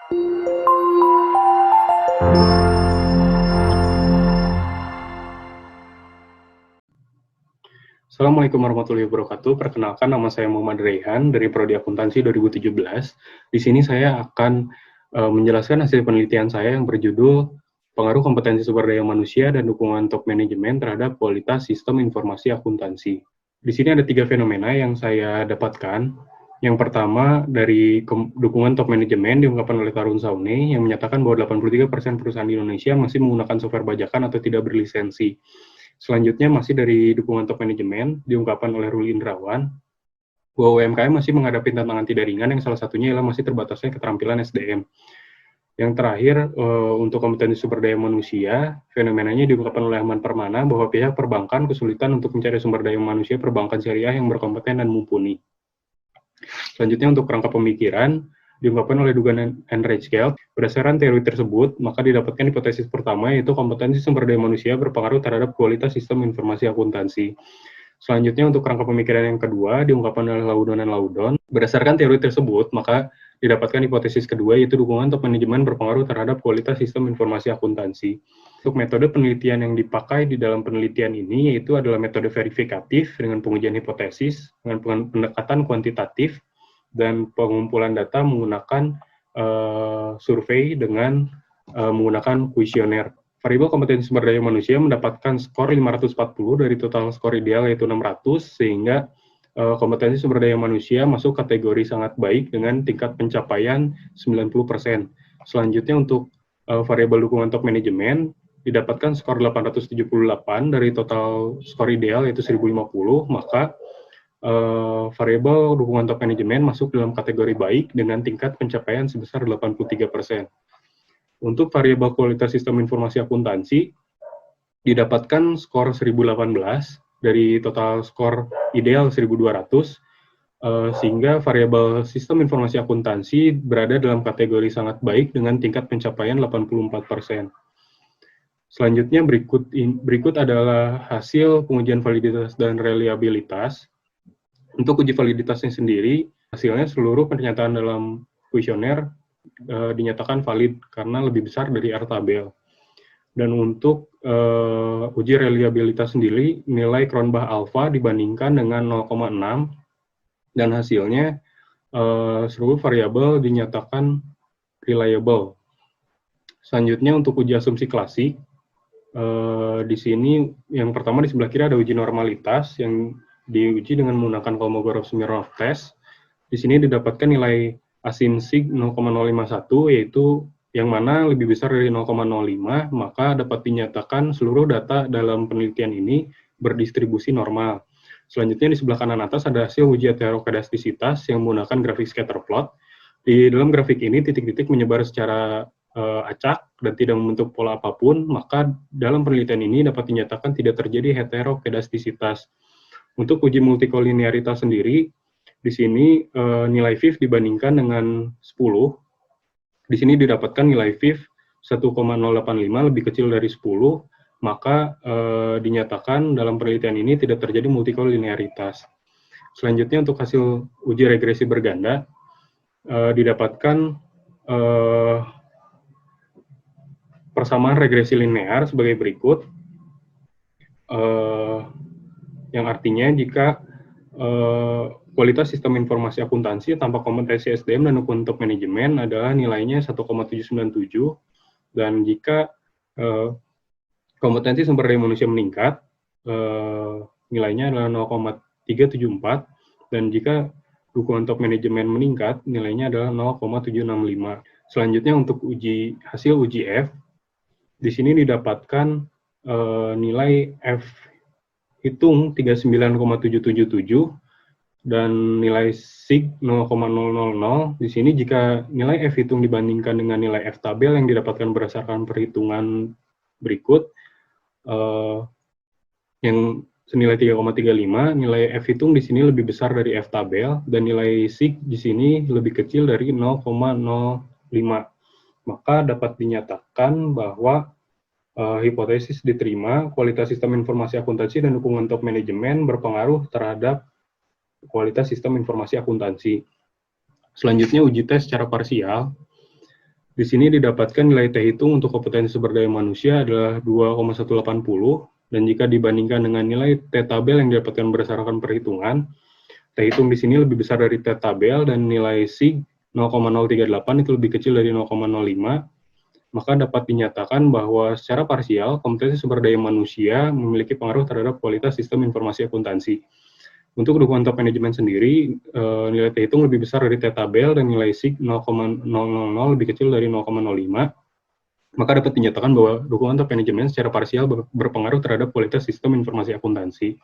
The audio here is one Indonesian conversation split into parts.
Assalamualaikum warahmatullahi wabarakatuh. Perkenalkan, nama saya Muhammad Raihan dari Prodi Akuntansi 2017. Di sini saya akan menjelaskan hasil penelitian saya yang berjudul Pengaruh Kompetensi Sumber Daya Manusia dan Dukungan Top Manajemen Terhadap Kualitas Sistem Informasi Akuntansi. Di sini ada 3 fenomena yang saya dapatkan. Yang pertama, dari dukungan top manajemen diungkapkan oleh Tarun Saune yang menyatakan bahwa 83% perusahaan di Indonesia masih menggunakan software bajakan atau tidak berlisensi. Selanjutnya masih dari dukungan top manajemen diungkapkan oleh Ruli Indrawan bahwa UMKM masih menghadapi tantangan tidak ringan yang salah satunya ialah masih terbatasnya keterampilan SDM. Yang terakhir, untuk kompetensi sumber daya manusia, fenomenanya diungkapkan oleh Ahmad Permana bahwa pihak perbankan kesulitan untuk mencari sumber daya manusia perbankan syariah yang berkompeten dan mumpuni. Selanjutnya untuk kerangka pemikiran, diungkapkan oleh Dugan and Reichelt. Berdasarkan teori tersebut, maka didapatkan hipotesis pertama yaitu kompetensi sumber daya manusia berpengaruh terhadap kualitas sistem informasi akuntansi. Selanjutnya untuk kerangka pemikiran yang kedua, diungkapkan oleh Laudon dan Laudon. Berdasarkan teori tersebut, maka didapatkan hipotesis kedua yaitu dukungan top manajemen berpengaruh terhadap kualitas sistem informasi akuntansi. Untuk metode penelitian yang dipakai di dalam penelitian ini yaitu adalah metode verifikatif dengan pengujian hipotesis, dengan pendekatan kuantitatif, dan pengumpulan data menggunakan survei dengan menggunakan kuesioner. Variabel kompetensi sumber daya manusia mendapatkan skor 540 dari total skor ideal yaitu 600, sehingga kompetensi sumber daya manusia masuk kategori sangat baik dengan tingkat pencapaian 90%. Selanjutnya untuk variabel dukungan top manajemen didapatkan skor 878 dari total skor ideal yaitu 1050, maka variabel dukungan top manajemen masuk dalam kategori baik dengan tingkat pencapaian sebesar 83%. Untuk variabel kualitas sistem informasi akuntansi, didapatkan skor 1018 dari total skor ideal 1200, sehingga variabel sistem informasi akuntansi berada dalam kategori sangat baik dengan tingkat pencapaian 84%. Selanjutnya berikut adalah hasil pengujian validitas dan reliabilitas. Untuk uji validitasnya sendiri, hasilnya seluruh pernyataan dalam kuesioner dinyatakan valid karena lebih besar dari R-tabel. Dan untuk uji reliabilitas sendiri, nilai Cronbach alpha dibandingkan dengan 0,6, dan hasilnya seluruh variabel dinyatakan reliable. Selanjutnya untuk uji asumsi klasik, di sini yang pertama di sebelah kiri ada uji normalitas yang diuji dengan menggunakan Kolmogorov-Smirnov test. Di sini didapatkan nilai asin sig 0,051, yaitu yang mana lebih besar dari 0,05, maka dapat dinyatakan seluruh data dalam penelitian ini berdistribusi normal. Selanjutnya di sebelah kanan atas ada hasil uji heterokedastisitas yang menggunakan grafik scatter plot. Di dalam grafik ini titik-titik menyebar secara acak dan tidak membentuk pola apapun, maka dalam penelitian ini dapat dinyatakan tidak terjadi heterokedastisitas. Untuk uji multikolinearitas sendiri, di sini nilai FIF dibandingkan dengan 10. Di sini didapatkan nilai FIF 1,085 lebih kecil dari 10, maka dinyatakan dalam penelitian ini tidak terjadi multikolinearitas. Selanjutnya untuk hasil uji regresi berganda, didapatkan persamaan regresi linear sebagai berikut, yang artinya jika kualitas sistem informasi akuntansi tanpa kompetensi SDM dan dukungan top manajemen adalah nilainya 1,797, dan jika kompetensi sumber daya manusia meningkat, nilainya adalah 0,374, dan jika dukungan top manajemen meningkat, nilainya adalah 0,765. Selanjutnya untuk hasil uji F, di sini didapatkan nilai F hitung 39,777 dan nilai sig 0,000. Di sini jika nilai F hitung dibandingkan dengan nilai F tabel yang didapatkan berdasarkan perhitungan berikut, yang senilai 3,35, nilai F hitung di sini lebih besar dari F tabel, dan nilai sig di sini lebih kecil dari 0,05. Maka dapat dinyatakan bahwa hipotesis diterima, kualitas sistem informasi akuntansi dan dukungan top manajemen berpengaruh terhadap kualitas sistem informasi akuntansi. Selanjutnya uji tes secara parsial. Di sini didapatkan nilai T hitung untuk kompetensi sumber daya manusia adalah 2,180, dan jika dibandingkan dengan nilai T tabel yang didapatkan berdasarkan perhitungan, T hitung di sini lebih besar dari T tabel dan nilai SIG 0,038 itu lebih kecil dari 0,05, maka dapat dinyatakan bahwa secara parsial kompetensi sumber daya manusia memiliki pengaruh terhadap kualitas sistem informasi akuntansi. Untuk dukungan top manajemen sendiri, nilai T hitung lebih besar dari T tabel dan nilai SIG 0,000 lebih kecil dari 0,05, maka dapat dinyatakan bahwa dukungan top manajemen secara parsial berpengaruh terhadap kualitas sistem informasi akuntansi.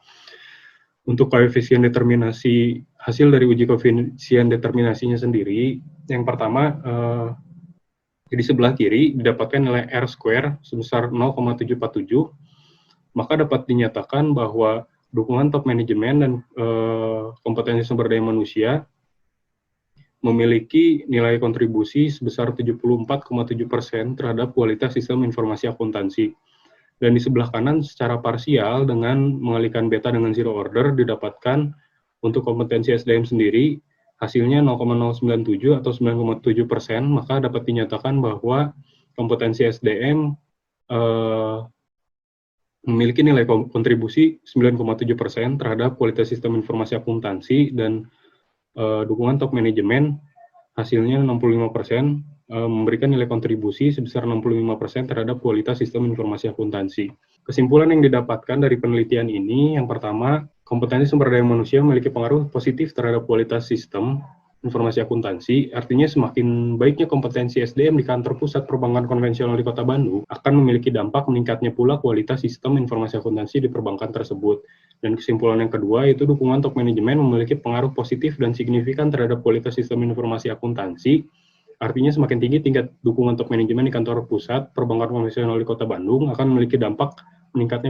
Untuk koefisien determinasi, hasil dari uji koefisien determinasinya sendiri, yang pertama, di sebelah kiri didapatkan nilai R square sebesar 0,747, maka dapat dinyatakan bahwa dukungan top manajemen dan kompetensi sumber daya manusia memiliki nilai kontribusi sebesar 74,7% terhadap kualitas sistem informasi akuntansi. Dan di sebelah kanan secara parsial dengan mengalihkan beta dengan zero order didapatkan untuk kompetensi SDM sendiri hasilnya 0,097 atau 9,7%, maka dapat dinyatakan bahwa kompetensi SDM memiliki nilai kontribusi 9,7% terhadap kualitas sistem informasi akuntansi, dan dukungan top manajemen hasilnya 65%, memberikan nilai kontribusi sebesar 65% terhadap kualitas sistem informasi akuntansi. Kesimpulan yang didapatkan dari penelitian ini, yang pertama, kompetensi sumber daya manusia memiliki pengaruh positif terhadap kualitas sistem informasi akuntansi, artinya semakin baiknya kompetensi SDM di kantor pusat perbankan konvensional di Kota Bandung akan memiliki dampak meningkatnya pula kualitas sistem informasi akuntansi di perbankan tersebut. Dan kesimpulan yang kedua, yaitu dukungan top manajemen memiliki pengaruh positif dan signifikan terhadap kualitas sistem informasi akuntansi, artinya semakin tinggi tingkat dukungan top manajemen di kantor pusat perbankan konvensional di Kota Bandung akan memiliki dampak meningkatnya